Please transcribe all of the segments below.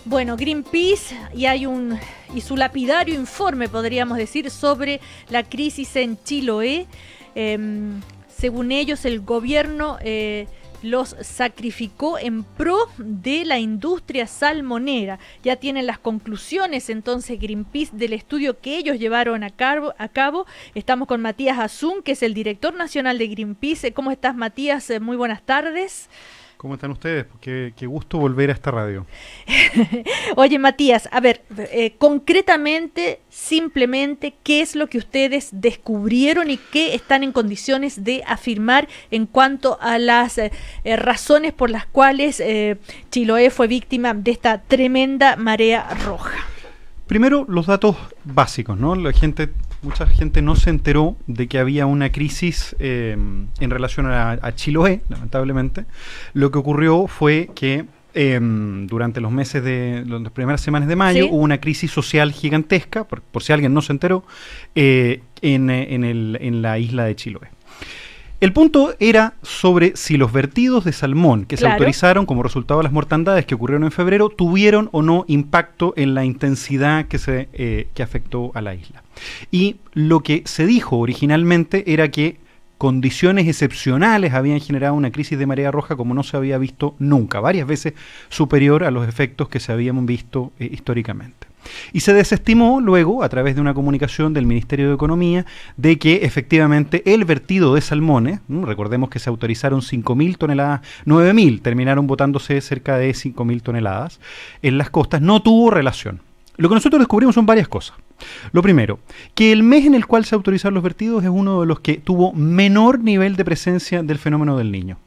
Bueno, Greenpeace y su lapidario informe, podríamos decir, sobre la crisis en Chiloé. Según ellos, el gobierno los sacrificó en pro de la industria salmonera. Ya tienen las conclusiones entonces Greenpeace del estudio que ellos llevaron a cabo. Estamos con Matías Azun, que es el director nacional de Greenpeace. ¿Cómo estás, Matías? Muy buenas tardes. ¿Cómo están ustedes? Qué gusto volver a esta radio. Oye, Matías, a ver, concretamente, simplemente, ¿qué es lo que ustedes descubrieron y qué están en condiciones de afirmar en cuanto a las razones por las cuales Chiloé fue víctima de esta tremenda marea roja? Primero, los datos básicos, ¿no? Mucha gente no se enteró de que había una crisis en relación a Chiloé, lamentablemente. Lo que ocurrió fue que durante los meses las primeras semanas de mayo, ¿sí?, hubo una crisis social gigantesca, por si alguien no se enteró, en la isla de Chiloé. El punto era sobre si los vertidos de salmón que se autorizaron como resultado de las mortandades que ocurrieron en febrero tuvieron o no impacto en la intensidad que afectó a la isla. Y lo que se dijo originalmente era que condiciones excepcionales habían generado una crisis de marea roja como no se había visto nunca, varias veces superior a los efectos que se habían visto históricamente. Y se desestimó luego, a través de una comunicación del Ministerio de Economía, de que efectivamente el vertido de salmones, recordemos que se autorizaron 5.000 toneladas, 9.000 terminaron botándose cerca de 5.000 toneladas en las costas, no tuvo relación. Lo que nosotros descubrimos son varias cosas. Lo primero, que el mes en el cual se autorizaron los vertidos es uno de los que tuvo menor nivel de presencia del fenómeno del Niño.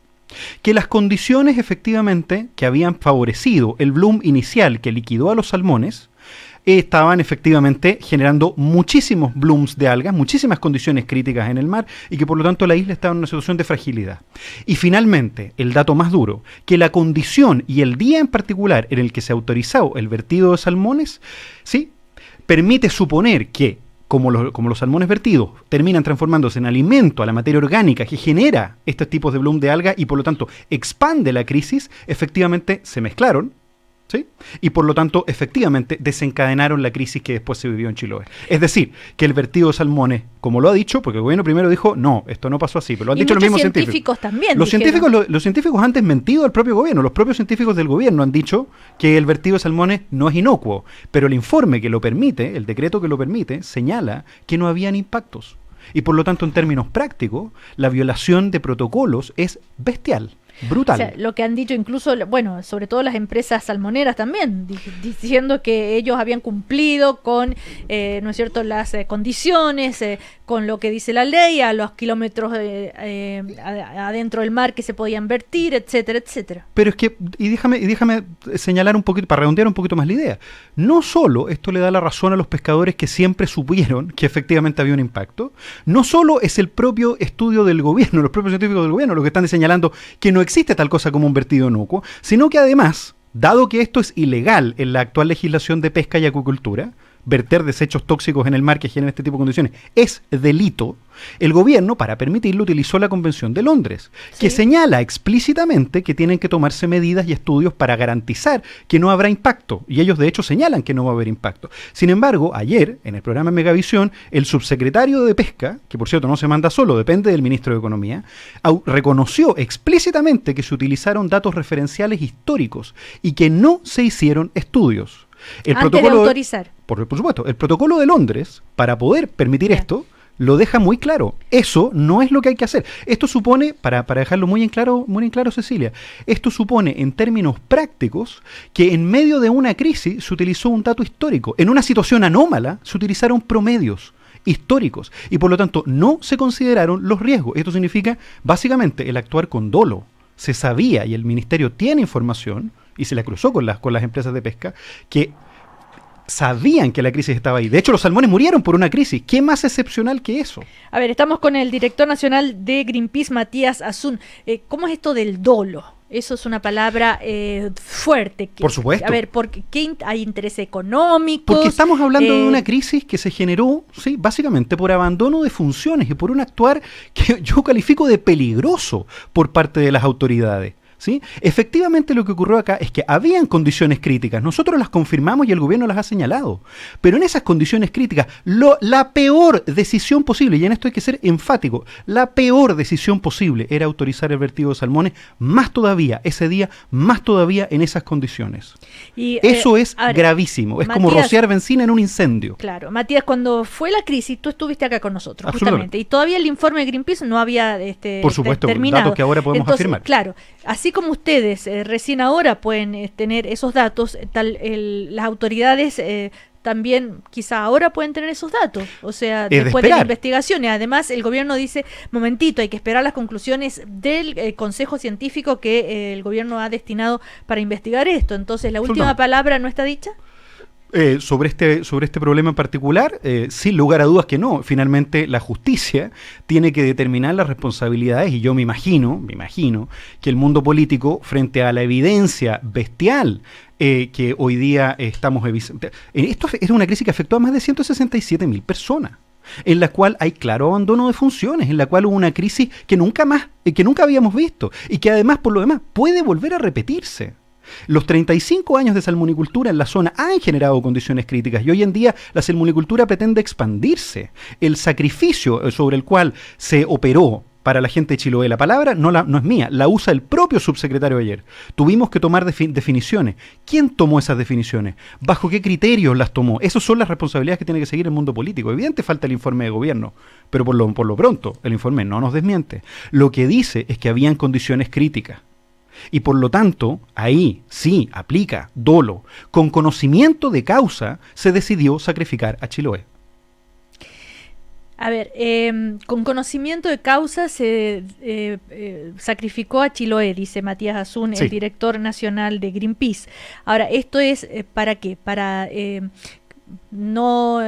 Que las condiciones efectivamente que habían favorecido el bloom inicial que liquidó a los salmones estaban efectivamente generando muchísimos blooms de algas, muchísimas condiciones críticas en el mar y que por lo tanto la isla estaba en una situación de fragilidad. Y finalmente, el dato más duro, que la condición y el día en particular en el que se autorizó el vertido de salmones, ¿sí?, permite suponer que como los salmones vertidos terminan transformándose en alimento a la materia orgánica que genera estos tipos de bloom de alga y por lo tanto expande la crisis, efectivamente se mezclaron, ¿sí?, y por lo tanto efectivamente desencadenaron la crisis que después se vivió en Chiloé. Es decir, que el vertido de salmones, como lo ha dicho, porque el gobierno primero dijo, no, esto no pasó así, pero lo han dicho los mismos científicos. También los científicos han desmentido al propio gobierno, los propios científicos del gobierno han dicho que el vertido de salmones no es inocuo, pero el informe que lo permite, el decreto que lo permite, señala que no habían impactos. Y por lo tanto, en términos prácticos, la violación de protocolos es bestial. Brutal. O sea, lo que han dicho incluso, bueno, sobre todo las empresas salmoneras también, diciendo que ellos habían cumplido con, ¿no es cierto?, las condiciones, con lo que dice la ley, a los kilómetros adentro del mar que se podían vertir, etcétera, etcétera. Pero es que, y déjame señalar un poquito, para redondear un poquito más la idea, no solo esto le da la razón a los pescadores que siempre supieron que efectivamente había un impacto, no solo es el propio estudio del gobierno, los propios científicos del gobierno los que están señalando que no existe tal cosa como un vertido inocuo, sino que además, dado que esto es ilegal en la actual legislación de pesca y acuicultura, verter desechos tóxicos en el mar que generan este tipo de condiciones es delito, el gobierno, para permitirlo, utilizó la Convención de Londres, que señala explícitamente que tienen que tomarse medidas y estudios para garantizar que no habrá impacto, y ellos de hecho señalan que no va a haber impacto. Sin embargo, ayer, en el programa Megavisión, el subsecretario de Pesca, que por cierto no se manda solo, depende del ministro de Economía, reconoció explícitamente que se utilizaron datos referenciales históricos y que no se hicieron estudios. Antes de autorizar. Por supuesto, el protocolo de Londres, para poder permitir esto, lo deja muy claro. Eso no es lo que hay que hacer. Esto supone, para dejarlo muy en claro, Cecilia, esto supone en términos prácticos que en medio de una crisis se utilizó un dato histórico. En una situación anómala se utilizaron promedios históricos y por lo tanto no se consideraron los riesgos. Esto significa básicamente el actuar con dolo. Se sabía, y el ministerio tiene información, y se la cruzó con las empresas de pesca, que sabían que la crisis estaba ahí. De hecho, los salmones murieron por una crisis. ¿Qué más excepcional que eso? A ver, estamos con el director nacional de Greenpeace, Matías Azun. ¿Cómo es esto del dolo? Eso es una palabra fuerte. Por supuesto. A ver, ¿por qué hay intereses económicos? Porque estamos hablando de una crisis que se generó, sí, básicamente por abandono de funciones y por un actuar que yo califico de peligroso por parte de las autoridades. ¿Sí? Efectivamente lo que ocurrió acá es que habían condiciones críticas, nosotros las confirmamos y el gobierno las ha señalado, pero en esas condiciones críticas, la peor decisión posible, y en esto hay que ser enfático, la peor decisión posible era autorizar el vertido de salmones, más todavía ese día, más todavía en esas condiciones. Eso es gravísimo, es Matías, como rociar benzina en un incendio. Claro, Matías, cuando fue la crisis, tú estuviste acá con nosotros, justamente, y todavía el informe de Greenpeace no había por supuesto, terminado. Datos que ahora podemos afirmar. Claro, así como ustedes recién ahora pueden tener esos datos, las autoridades también quizá ahora pueden tener esos datos, o sea, después de la investigación. Y además el gobierno dice, momentito, hay que esperar las conclusiones del consejo científico que el gobierno ha destinado para investigar esto. Entonces, ¿la última palabra no está dicha? Sobre este problema en particular, sin lugar a dudas que no. Finalmente la justicia tiene que determinar las responsabilidades y yo me imagino que el mundo político, frente a la evidencia bestial que hoy día estamos evidenciando, esto es una crisis que afectó a más de 167.000 personas, en la cual hay claro abandono de funciones, en la cual hubo una crisis que nunca habíamos visto y que además, por lo demás, puede volver a repetirse. Los 35 años de salmonicultura en la zona han generado condiciones críticas y hoy en día la salmonicultura pretende expandirse. El sacrificio sobre el cual se operó para la gente de Chiloé, la palabra no es mía, la usa el propio subsecretario ayer. Tuvimos que tomar definiciones. ¿Quién tomó esas definiciones? ¿Bajo qué criterios las tomó? Esas son las responsabilidades que tiene que seguir el mundo político. Evidente falta el informe de gobierno, pero por lo pronto el informe no nos desmiente. Lo que dice es que habían condiciones críticas. Y por lo tanto, ahí sí aplica dolo. Con conocimiento de causa se decidió sacrificar a Chiloé. A ver, con conocimiento de causa se sacrificó a Chiloé, dice Matías Asún, sí, el director nacional de Greenpeace. Ahora, ¿esto es para qué? Para no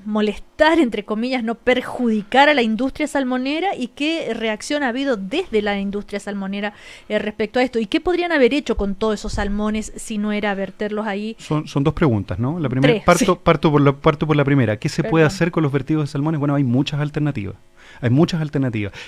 molestar, entre comillas, no perjudicar a la industria salmonera. ¿Y qué reacción ha habido desde la industria salmonera respecto a esto? ¿Y qué podrían haber hecho con todos esos salmones si no era verterlos ahí? Son dos preguntas, ¿no? La primera, parto por la primera. ¿Qué se puede hacer con los vertidos de salmones? Bueno, hay muchas alternativas.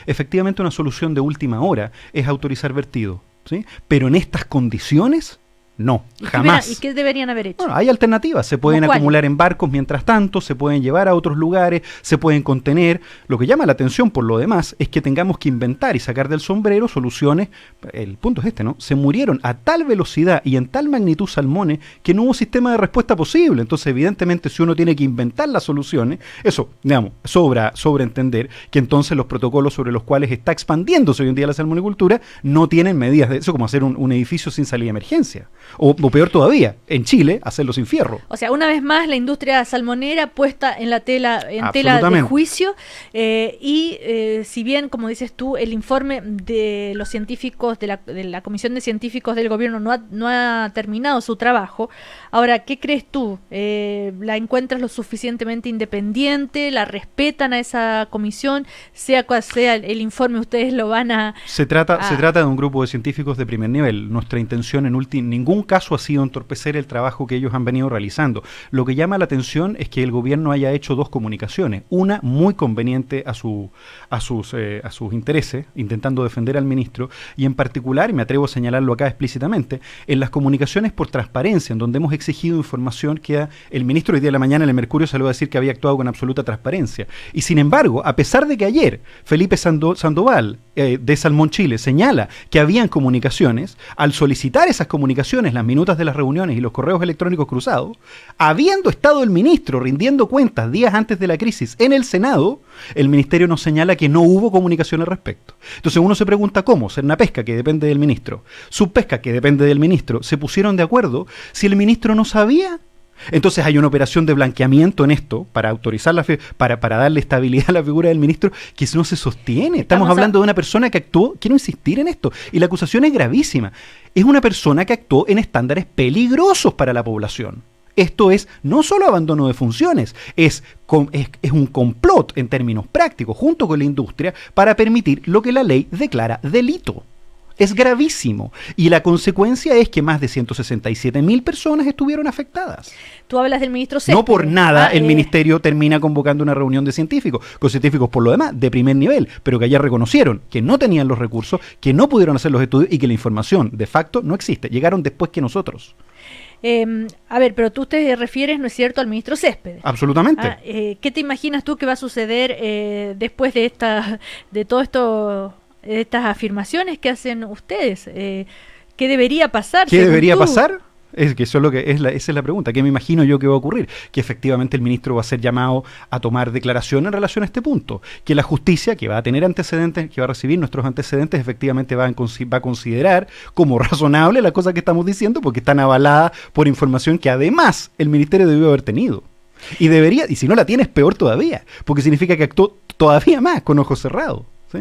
Efectivamente, una solución de última hora es autorizar vertido, ¿sí? Pero en estas condiciones, no, jamás. ¿Y qué deberían haber hecho? Bueno, hay alternativas, se pueden acumular en barcos mientras tanto, se pueden llevar a otros lugares, se pueden contener. Lo que llama la atención por lo demás es que tengamos que inventar y sacar del sombrero soluciones. El punto es este, ¿no? Se murieron a tal velocidad y en tal magnitud salmones que no hubo sistema de respuesta posible. Entonces, evidentemente, si uno tiene que inventar las soluciones, eso, digamos, sobra entender que entonces los protocolos sobre los cuales está expandiéndose hoy en día la salmonicultura no tienen medidas de eso, como hacer un edificio sin salida de emergencia. O peor todavía, en Chile, hacerlo sin fierro. O sea, una vez más, la industria salmonera puesta en tela de juicio. Si bien, como dices tú, el informe de los científicos, de la Comisión de Científicos del Gobierno no ha terminado su trabajo. Ahora, ¿qué crees tú? ¿La encuentras lo suficientemente independiente? ¿La respetan a esa comisión? Sea cual sea el informe, ustedes lo van a... Se trata de un grupo de científicos de primer nivel. Nuestra intención en ningún caso ha sido entorpecer el trabajo que ellos han venido realizando. Lo que llama la atención es que el gobierno haya hecho dos comunicaciones, una muy conveniente a sus intereses, intentando defender al ministro, y en particular, y me atrevo a señalarlo acá explícitamente, en las comunicaciones por transparencia, en donde hemos exigido información que el ministro hoy día de la mañana en el Mercurio salió a decir que había actuado con absoluta transparencia. Y sin embargo, a pesar de que ayer Felipe Sandoval de Salmón Chile señala que habían comunicaciones, al solicitar esas comunicaciones, las minutas de las reuniones y los correos electrónicos cruzados, habiendo estado el ministro rindiendo cuentas días antes de la crisis en el Senado, el ministerio nos señala que no hubo comunicación al respecto. Entonces uno se pregunta cómo Sernapesca, que depende del ministro, Subpesca, que depende del ministro, se pusieron de acuerdo si el ministro no sabía. Entonces hay una operación de blanqueamiento en esto para autorizar para darle estabilidad a la figura del ministro que no se sostiene. Estamos hablando de una persona que actuó, quiero insistir en esto, y la acusación es gravísima. Es una persona que actuó en estándares peligrosos para la población. Esto es no solo abandono de funciones, es un complot en términos prácticos junto con la industria para permitir lo que la ley declara delito. Es gravísimo. Y la consecuencia es que más de 167.000 personas estuvieron afectadas. Tú hablas del ministro Céspedes. No por nada el ministerio termina convocando una reunión de científicos, con científicos por lo demás de primer nivel, pero que ayer reconocieron que no tenían los recursos, que no pudieron hacer los estudios y que la información de facto no existe. Llegaron después que nosotros. A ver, pero tú te refieres, ¿no es cierto?, al ministro Céspedes. Absolutamente. ¿Qué te imaginas tú que va a suceder después de todo esto, de estas afirmaciones que hacen ustedes? ¿Qué debería pasar? ¿Qué debería pasar? Es que eso es lo que esa es la pregunta. ¿Qué me imagino yo que va a ocurrir? Que efectivamente el ministro va a ser llamado a tomar declaración en relación a este punto. Que la justicia, que va a tener antecedentes, que va a recibir nuestros antecedentes, efectivamente va a considerar como razonable la cosa que estamos diciendo, porque están avaladas por información que además el ministerio debió haber tenido. Y debería, y si no la tiene es peor todavía, porque significa que actuó todavía más con ojos cerrados. ¿Sí?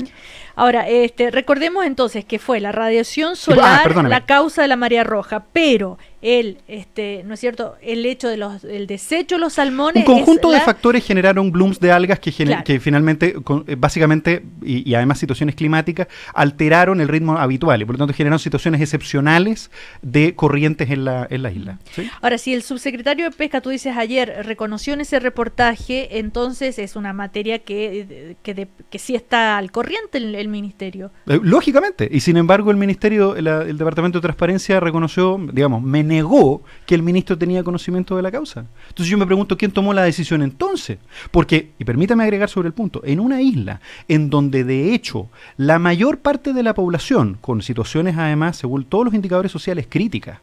Ahora, recordemos entonces que fue la radiación solar la causa de la marea roja, pero ¿no es cierto? El hecho del desecho de los salmones. Un conjunto de factores generaron blooms de algas que finalmente, básicamente, y además situaciones climáticas, alteraron el ritmo habitual y por lo tanto generaron situaciones excepcionales de corrientes en la isla. ¿Sí? Ahora, si el subsecretario de Pesca, tú dices ayer, reconoció en ese reportaje, entonces es una materia que sí está al corriente el ministerio. Lógicamente, y sin embargo el ministerio, el Departamento de Transparencia reconoció, digamos, me negó que el ministro tenía conocimiento de la causa. Entonces yo me pregunto quién tomó la decisión entonces, porque, y permítame agregar sobre el punto, en una isla en donde de hecho la mayor parte de la población, con situaciones además, según todos los indicadores sociales críticas,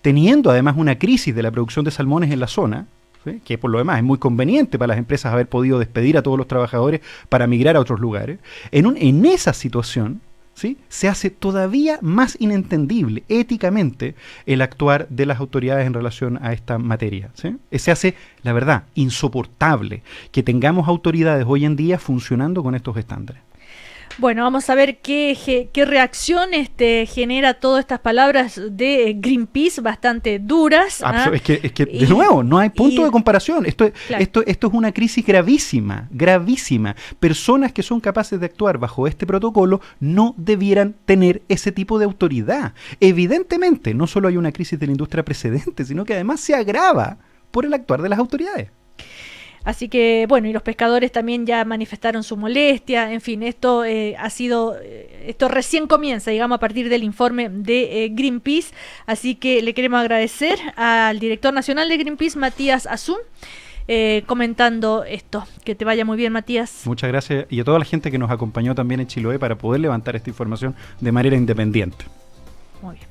teniendo además una crisis de la producción de salmones en la zona, ¿sí?, que por lo demás es muy conveniente para las empresas haber podido despedir a todos los trabajadores para migrar a otros lugares, en esa situación, ¿sí?, se hace todavía más inentendible éticamente el actuar de las autoridades en relación a esta materia, ¿sí? Se hace, la verdad, insoportable que tengamos autoridades hoy en día funcionando con estos estándares. Bueno, vamos a ver qué reacción genera todas estas palabras de Greenpeace, bastante duras. Es que de nuevo, no hay punto de comparación. Esto es una crisis gravísima, gravísima. Personas que son capaces de actuar bajo este protocolo no debieran tener ese tipo de autoridad. Evidentemente, no solo hay una crisis de la industria precedente, sino que además se agrava por el actuar de las autoridades. Así que, bueno, y los pescadores también ya manifestaron su molestia. En fin, esto esto recién comienza, digamos, a partir del informe de Greenpeace. Así que le queremos agradecer al director nacional de Greenpeace, Matías Azun, comentando esto. Que te vaya muy bien, Matías. Muchas gracias, y a toda la gente que nos acompañó también en Chiloé para poder levantar esta información de manera independiente. Muy bien.